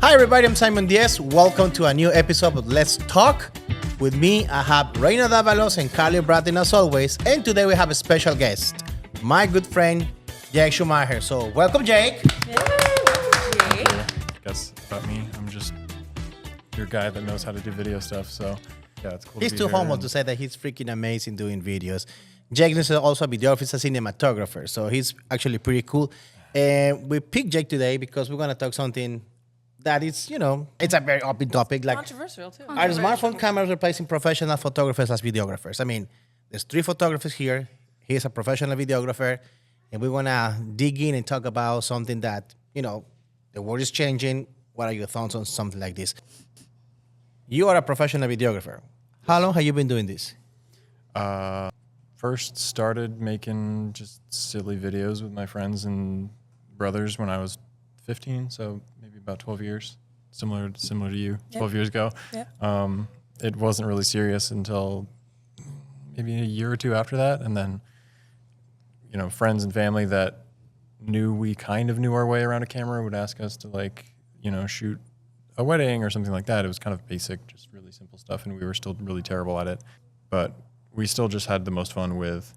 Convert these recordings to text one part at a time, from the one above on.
Hi everybody, I'm Simon Diaz. Welcome to a new episode of Let's Talk. With me, I have Reina Davalos and Carly Bratton as always. And today we have a special guest, my good friend, Jake Schumacher. So welcome, Jake. Jake. I guess about me, I'm just your guy that knows how to do video stuff. So yeah, it's cool. He's to be too here humble to say that he's freaking amazing doing videos. Jake is also a videographer, a cinematographer. So he's actually pretty cool. And we picked Jake today because we're going to talk something that is, it's a very open topic. Like, Controversial too. are smartphone cameras replacing professional photographers as videographers? I mean, there's 3 photographers here. He's a professional videographer. And we want to dig in and talk about something that, the world is changing. What are your thoughts on something like this? You are a professional videographer. How long have you been doing this? First started making just silly videos with my friends and brothers when I was 15, so maybe about 12 years, similar to you, 12 years ago. Yep. It wasn't really serious until maybe a year or two after that, and then friends and family that we kind of knew our way around a camera would ask us to shoot a wedding or something like that. It was kind of basic, just really simple stuff, and we were still really terrible at it, but we still just had the most fun with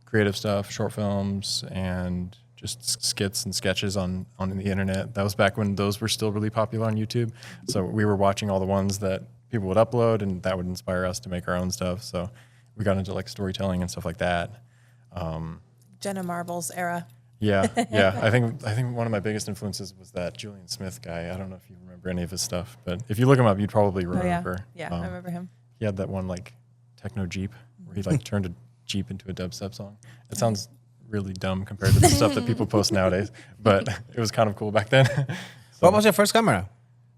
creative stuff, short films, and just skits and sketches on the internet. That was back when those were still really popular on YouTube. So we were watching all the ones that people would upload, and that would inspire us to make our own stuff. So we got into storytelling and stuff like that. Jenna Marbles era. Yeah. I think one of my biggest influences was that Julian Smith guy. I don't know if you remember any of his stuff, but if you look him up, you'd probably remember. Oh, yeah, I remember him. He had that one techno Jeep where he turned a Jeep into a dubstep song. It sounds really dumb compared to the stuff that people post nowadays, but it was kind of cool back then. What was your first camera?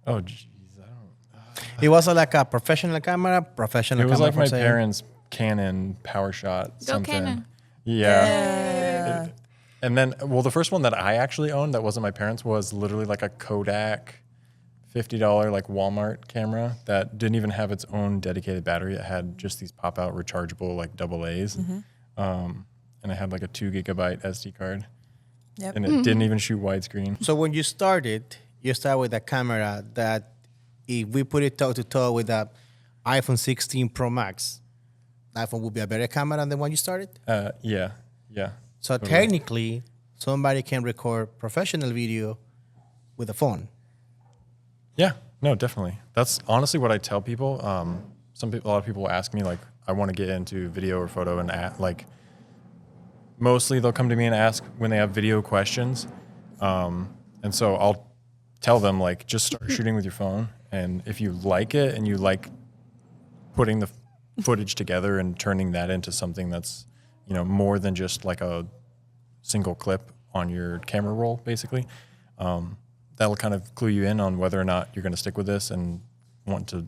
Oh, jeez, I don't. It was like a professional camera. It was like my parents' Canon PowerShot something. Canon. Yeah. And then, the first one that I actually owned that wasn't my parents' was literally a Kodak $50 Walmart camera that didn't even have its own dedicated battery. It had just these pop-out rechargeable AA's. Mm-hmm. And it had a 2 gigabyte SD card. Yep. And it didn't even shoot widescreen. So when you started with a camera that if we put it toe to toe with the iPhone 16 Pro Max, the iPhone would be a better camera than the one you started? Yeah. So totally. Technically, somebody can record professional video with a phone. Yeah, no, definitely. That's honestly what I tell people. A lot of people ask me I want to get into video or photo, and mostly they'll come to me and ask when they have video questions. And so I'll tell them just start shooting with your phone. And if you like it and you like putting the footage together and turning that into something that's, more than just a single clip on your camera roll, basically, that'll kind of clue you in on whether or not you're going to stick with this and want to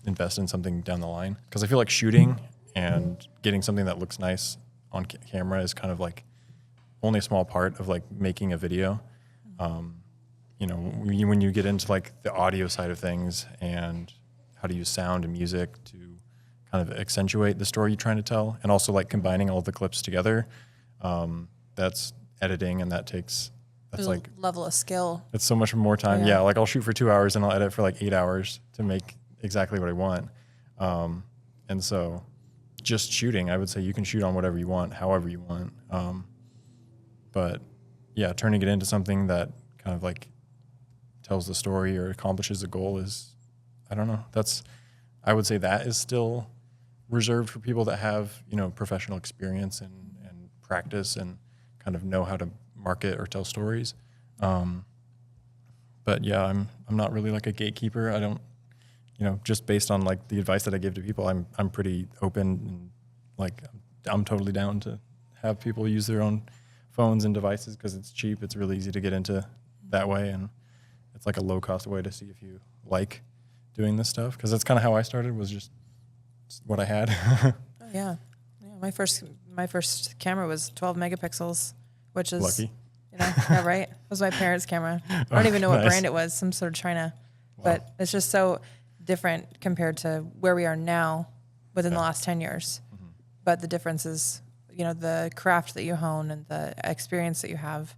invest in something down the line. Because I feel like shooting and getting something that looks nice on camera is kind of only a small part of making a video. When you get into the audio side of things and how to use sound and music to kind of accentuate the story you're trying to tell, and also combining all the clips together, that's editing, and that's level of skill. It's so much more time. Oh, yeah. I'll shoot for 2 hours and I'll edit for 8 hours to make exactly what I want. And so just shooting, I would say you can shoot on whatever you want, however you want. But yeah, turning it into something that kind of tells the story or accomplishes a goal is, I don't know. I would say that is still reserved for people that have, professional experience and practice and kind of know how to market or tell stories. But yeah, I'm not really a gatekeeper. I don't, just based on the advice that I give to people, I'm pretty open and I'm totally down to have people use their own phones and devices because it's cheap. It's really easy to get into that way, and it's a low cost way to see if you like doing this stuff, because that's kind of how I started, was just what I had. Oh, yeah. My first camera was 12 megapixels, which is Lucky. Yeah, right. It was my parents' camera. I don't even know what brand it was. Some sort of China, but it's just so different compared to where we are now within the last 10 years. Mm-hmm. But the difference is, the craft that you hone and the experience that you have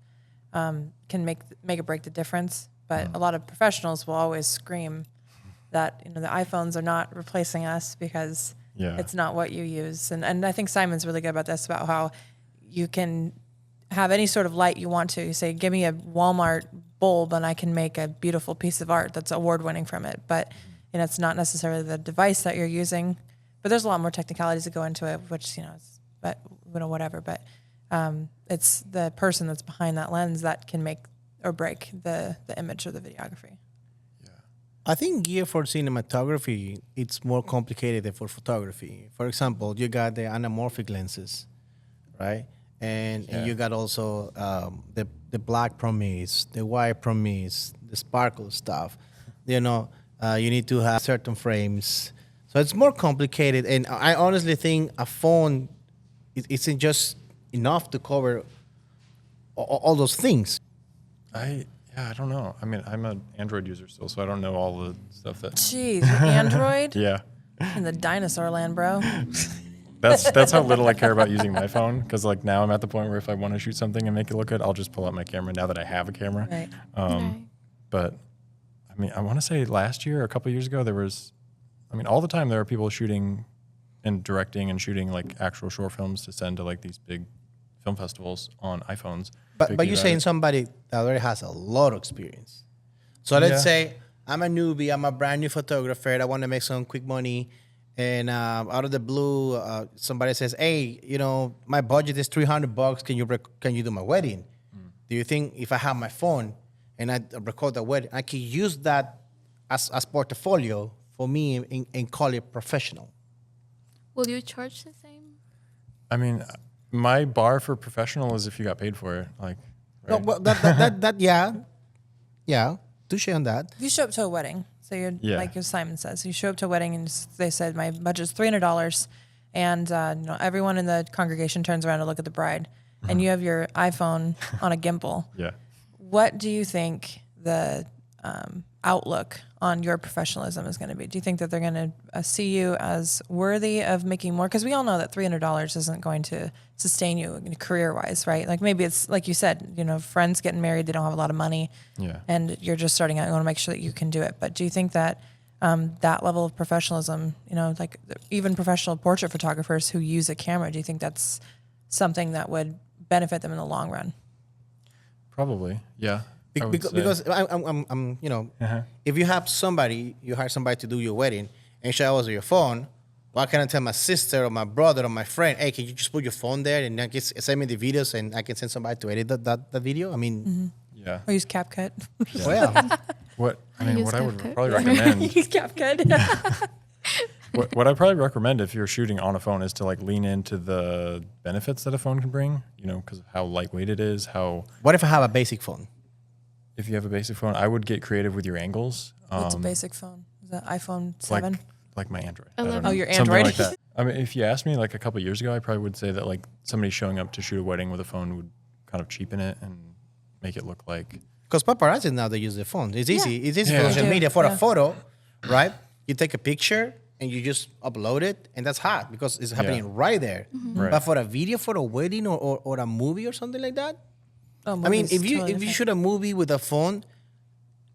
can make or break the difference But a lot of professionals will always scream that, you know, the iPhones are not replacing us because it's not what you use. And I think Simon's really good about this, about how you can have any sort of light you want to. You say, give me a Walmart bulb and I can make a beautiful piece of art that's award-winning from it. But, you know, it's not necessarily the device that you're using. But there's a lot more technicalities that go into it, which, you know, but you know, whatever. But it's the person that's behind that lens that can make or break the image or the videography. I think gear for cinematography, it's more complicated than for photography. For example, you got the anamorphic lenses, right? And you got also the black promise, the white promise, the sparkle stuff. You know, you need to have certain frames. So it's more complicated. And I honestly think a phone isn't just enough to cover all those things. I don't know. I mean, I'm an Android user still, so I don't know all the stuff that. Jeez, with Android? Yeah. In the dinosaur land, bro. That's how little I care about using my phone, because like now I'm at the point where if I want to shoot something and make it look good, I'll just pull out my camera now that I have a camera. Right. But I mean, I want to say last year, or a couple of years ago, there was, I mean, all the time there are people shooting and directing and shooting like actual short films to send to like these big film festivals on iPhones. But you're saying somebody that already has a lot of experience. So let's say I'm a newbie, I'm a brand new photographer, I want to make some quick money, and out of the blue, somebody says, "Hey, you know, my budget is $300. Can you do my wedding?" Do you think if I have my phone and I record the wedding, I can use that as portfolio for me and call it professional? Will you charge the same? I mean, my bar for professional is if you got paid for it. Like, No, right? well, yeah, touche on that. If you show up to a wedding, so you're like Simon says, you show up to a wedding and they said my budget's $300, and you know, everyone in the congregation turns around to look at the bride, and you have your iPhone on a gimbal. What do you think the outlook on your professionalism is going to be? Do you think that they're going to see you as worthy of making more? Because we all know that $300 isn't going to sustain you career-wise, right? Like maybe it's like you said, you know, friends getting married, they don't have a lot of money, and you're just starting out. You want to make sure that you can do it. But do you think that that level of professionalism, you know, like even professional portrait photographers who use a camera, do you think that's something that would benefit them in the long run? Probably, yeah. Because I'm you know, if you have somebody, you hire somebody to do your wedding and show us your phone, why can't I tell my sister or my brother or my friend, hey, can you just put your phone there and send me the videos and I can send somebody to edit that video? I mean, Or use CapCut. Well, what I mean, use what I would CapCut. probably recommend, Use CapCut. what I probably recommend if you're shooting on a phone is to like lean into the benefits that a phone can bring. You know, because of how lightweight it is. What if I have a basic phone? If you have a basic phone, I would get creative with your angles. What's a basic phone? Is that iPhone 7? Like my Android. 11. Oh, your Something Android. like that. I mean, if you asked me like a couple of years ago, I probably would say that like somebody showing up to shoot a wedding with a phone would kind of cheapen it and make it look like. Because paparazzi now, they use the phone. It's easy. It's easy for Yeah. social They do, media. For yeah. a photo, right? You take a picture and you just upload it, and that's hot because it's happening right there. Right. But for a video, for a wedding or a movie or something like that, Oh, I mean, movies if you totally if you different. shoot a movie with a phone,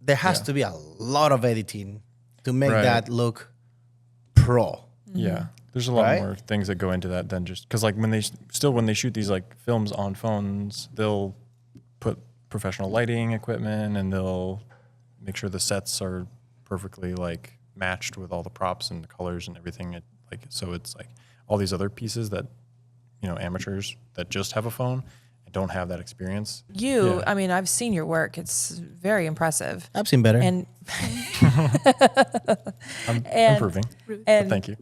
there has to be a lot of editing to make Right. that look pro. Yeah, there's a lot Right? more things that go into that than just because like when they shoot these like films on phones, they'll put professional lighting equipment and they'll make sure the sets are perfectly like matched with all the props and the colors and everything. So it's like all these other pieces that, you know, amateurs that just have a phone and don't have that experience. You, Yeah. I mean, I've seen your work. It's very impressive. I've seen better. And I'm And- improving. But and thank you.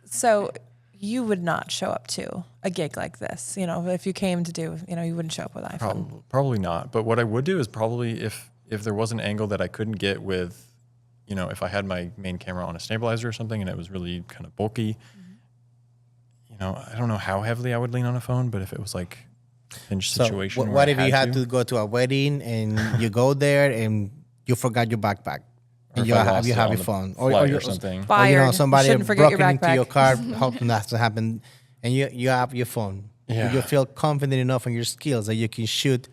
so you would not show up to a gig like this. You know, if you came to do, you know, you wouldn't show up with iPhone. Probably not. But what I would do is probably if there was an angle that I couldn't get with, you know, if I had my main camera on a stabilizer or something and it was really kind of bulky, you know, I don't know how heavily I would lean on a phone, but if it was like a pinch So situation. where what I if you had to go to a wedding and you go there and you forgot your backpack? Or And if you I have lost you it have on your the phone flight you- or something. Or, you Fired. know, You somebody shouldn't forget your broke into your backpack. car, hoping that to happen, and you have your phone. Yeah. You feel confident enough in your skills that you can shoot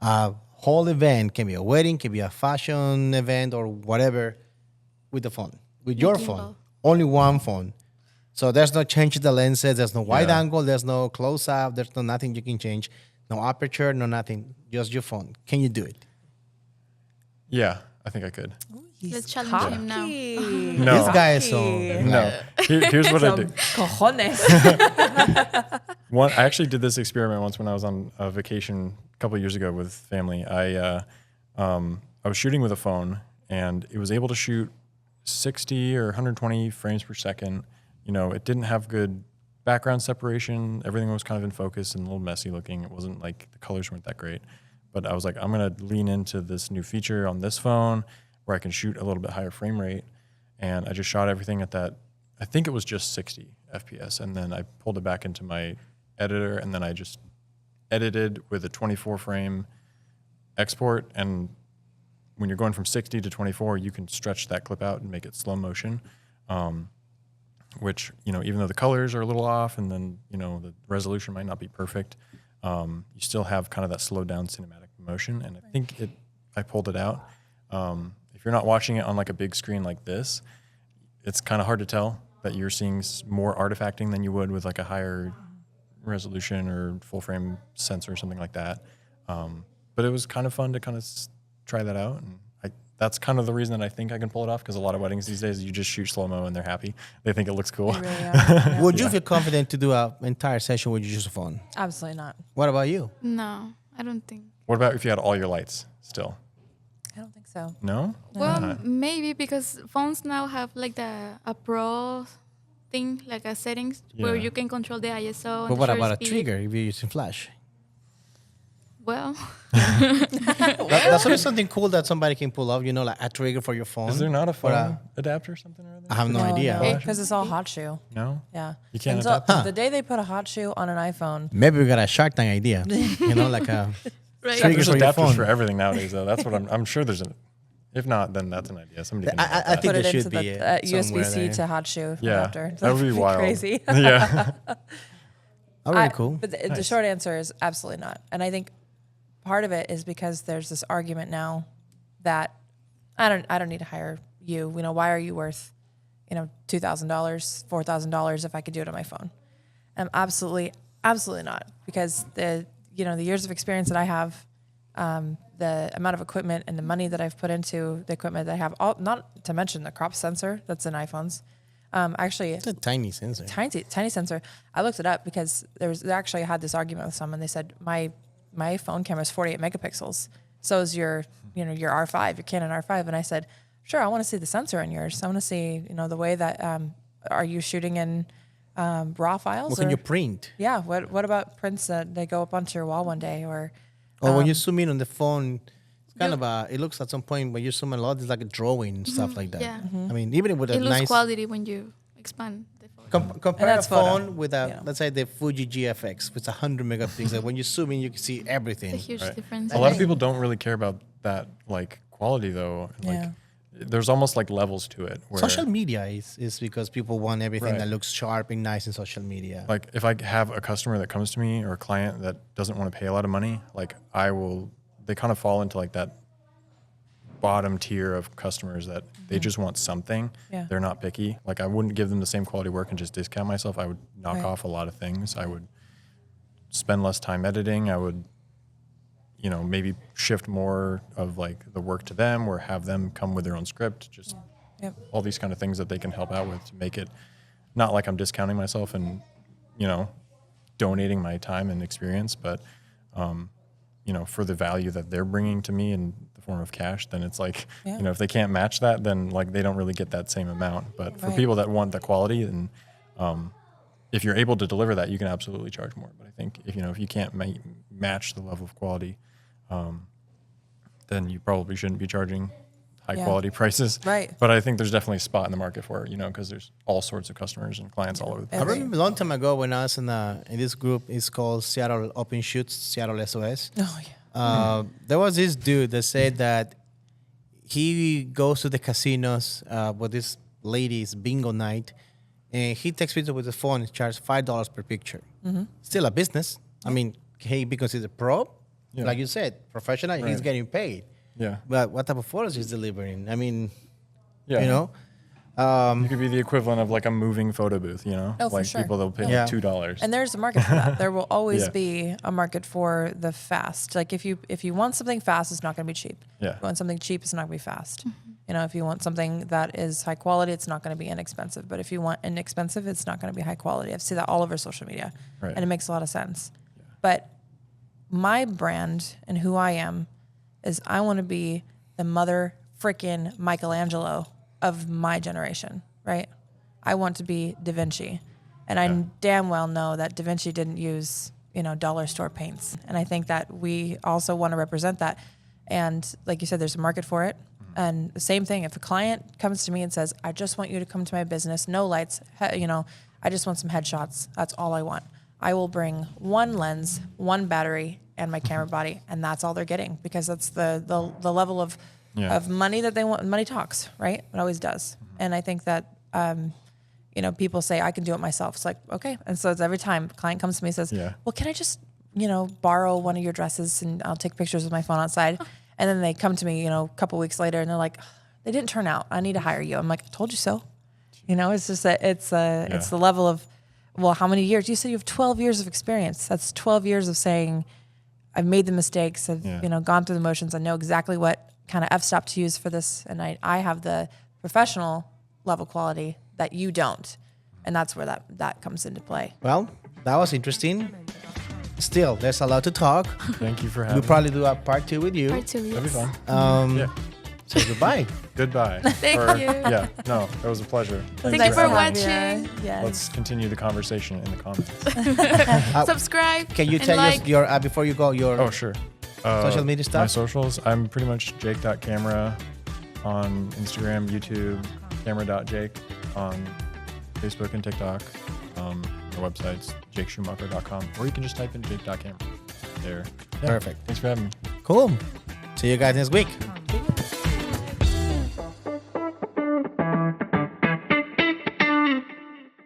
a whole event, can be a wedding, can be a fashion event or whatever, with the phone, with your phone, gimbal. only one phone. So there's no change in the lenses, there's no wide Yeah. angle, there's no close up, there's no nothing you can change, no aperture, no nothing, just your phone. Can you do it? Yeah, I think I could. Let's challenge him now. No. This guy is so No. Here's what I do. Cojones. I actually did this experiment once when I was on a vacation a couple of years ago with family. I was shooting with a phone, and it was able to shoot 60 or 120 frames per second. You know, it didn't have good background separation. Everything was kind of in focus and a little messy looking. It wasn't like the colors weren't that great. But I was like, I'm going to lean into this new feature on this phone where I can shoot a little bit higher frame rate. And I just shot everything at that. I think it was just 60 FPS. And then I pulled it back into my editor, and then I just edited with a 24 frame export. And when you're going from 60 to 24, you can stretch that clip out and make it slow motion. Which, you know, even though the colors are a little off and then, you know, the resolution might not be perfect, you still have kind of that slowed down cinematic motion. And I think I pulled it out. If you're not watching it on like a big screen like this, it's kind of hard to tell that you're seeing more artifacting than you would with like a higher resolution or full frame sensor or something like that. But it was kind of fun to kind of try that out. And that's kind of the reason that I think I can pull it off, because a lot of weddings these days, you just shoot slow-mo and they're happy. They think it looks cool. They really are. Yeah. Would you feel confident to do an entire session with just a phone? Absolutely not. What about you? No, I don't think. What about if you had all your lights still? I don't think so. No? Well, maybe because phones now have like a pro thing, like a settings where Yeah. you can control the ISO. But and what shutter about a speed. trigger if you're using flash? Well, That's always something cool that somebody can pull off, you know, like a trigger for your phone. Is there not a For phone adapter or something or other? I have no idea. Because it's all hot shoe. No? Yeah. You can't Until adapt the day they put a hot shoe on an iPhone. Maybe we got a Shark Tank idea, you know, like a right. Trigger There's for your adapters phone. for everything nowadays, though. That's what I'm sure there's an. If not, then that's an idea. Somebody can. I invent think Put there it into should be the somewhere USB-C there. to hot shoe yeah, adapter. that would be wild. Crazy. Yeah. Already cool. But the Nice. short answer is absolutely not. And I think part of it is because there's this argument now that I don't need to hire you. You know, why are you worth, you know, $2,000, $4,000 if I could do it on my phone? Absolutely not, because the years of experience that I have, the amount of equipment and the money that I've put into the equipment that I have, not to mention the crop sensor that's in iPhones. Actually, It's a tiny sensor. tiny sensor. I looked it up because they actually had this argument with someone. They said my phone camera is 48 megapixels. So is your R5, your Canon R5. And I said, sure, I want to see the sensor in yours. I want to see, the way that, are you shooting in raw files? What can or- you print? Yeah. What about prints that they go up onto your wall one day or, Or when you zoom in on the phone, it's kind of it looks at some point when you zoom in a lot, it's like a drawing and stuff like that. Yeah. I mean, even with a It loses nice quality when you expand the photo. compare a that's photo, phone with a, yeah. let's say the Fuji GFX, with 100 megapixels. When you zoom in, you can see everything. It's a huge Right. difference. A lot of people don't really care about that like quality though. Like Yeah. there's almost like levels to it. Where, Social media is because people want everything Right. that looks sharp and nice in social media. like if I have a customer that comes to me or a client that doesn't want to pay a lot of money, like they kind of fall into like that bottom tier of customers that they just want something. Yeah. They're not picky. Like I wouldn't give them the same quality work and just discount myself. I would knock Right. off a lot of things. I would spend less time editing. I would, maybe shift more of like the work to them or have them come with their own script. Just Yep. all these kind of things that they can help out with to make it not like I'm discounting myself and, donating my time and experience, but, for the value that they're bringing to me in the form of cash, then it's like, Yeah. if they can't match that, then like they don't really get that same amount. But for Right. people that want the quality, and if you're able to deliver that, you can absolutely charge more. But I think if you can't match the level of quality, then you probably shouldn't be charging high Yeah. quality prices. Right. But I think there's definitely a spot in the market for it, because there's all sorts of customers and clients all over the I place. remember a long time ago when I was in this group, it's called Seattle Open Shoots, Seattle SOS. Oh yeah. There was this dude that said that he goes to the casinos with this lady's bingo night, and he takes pictures with his phone and charges $5 per picture. Still a business. I mean, can he be considered pro? Yeah. Like you said, professional, he's Right. getting paid. Yeah. But what type of photos he's delivering? I mean, Yeah. you know, You could be the equivalent of like a moving photo booth, you know? Oh, for like sure. people that'll pay Yeah. like $2. And there's a market for that. There will always Yeah. be a market for the fast. Like if you want something fast, it's not going to be cheap. Yeah. If you want something cheap, it's not going to be fast. You know, if you want something that is high quality, it's not going to be inexpensive. But if you want inexpensive, it's not going to be high quality. I've seen that all over social media, Right. and it makes a lot of sense. But my brand and who I am is I want to be the mother frickin' Michelangelo of my generation, right? I want to be Da Vinci. And I damn well know that Da Vinci didn't use, dollar store paints. And I think that we also want to represent that. And like you said, there's a market for it. And the same thing, if a client comes to me and says, I just want you to come to my business, no lights, I just want some headshots. That's all I want. I will bring one lens, one battery, and my camera body, and that's all they're getting because that's the level of money that they want. Money talks, right? It always does. And I think that people say I can do it myself. It's like, okay. And so it's every time a client comes to me and says, well, can I just borrow one of your dresses and I'll take pictures with my phone outside. And then they come to me, a couple weeks later and they're like, they didn't turn out. I need to hire you. I'm like, I told you so. It's just that it's the level of, well, how many years? You said you have 12 years of experience. That's 12 years of saying, I've made the mistakes. I've gone through the motions. I know exactly what kind of f-stop to use for this, and I have the professional level quality that you don't, and that's where that comes into play. well, that was interesting. Still, there's a lot to talk. Thank you for having We'll probably do a part 2 with you. Part two, me. That'd be yes. fun. Yeah. Say goodbye. Goodbye. Thank you. Yeah, no, it was a pleasure. Thank you for having me. watching. Yes. Let's continue the conversation in the comments. Subscribe. Can you and tell like. us your before you go your Oh, sure. social media My stuff? socials, I'm pretty much jake.camera on Instagram, YouTube, camera.jake on Facebook and TikTok. Our website's jakeschumacher.com, or you can just type in jake.camera there. Yeah. Perfect. Thanks for having me. Cool. See you guys next week.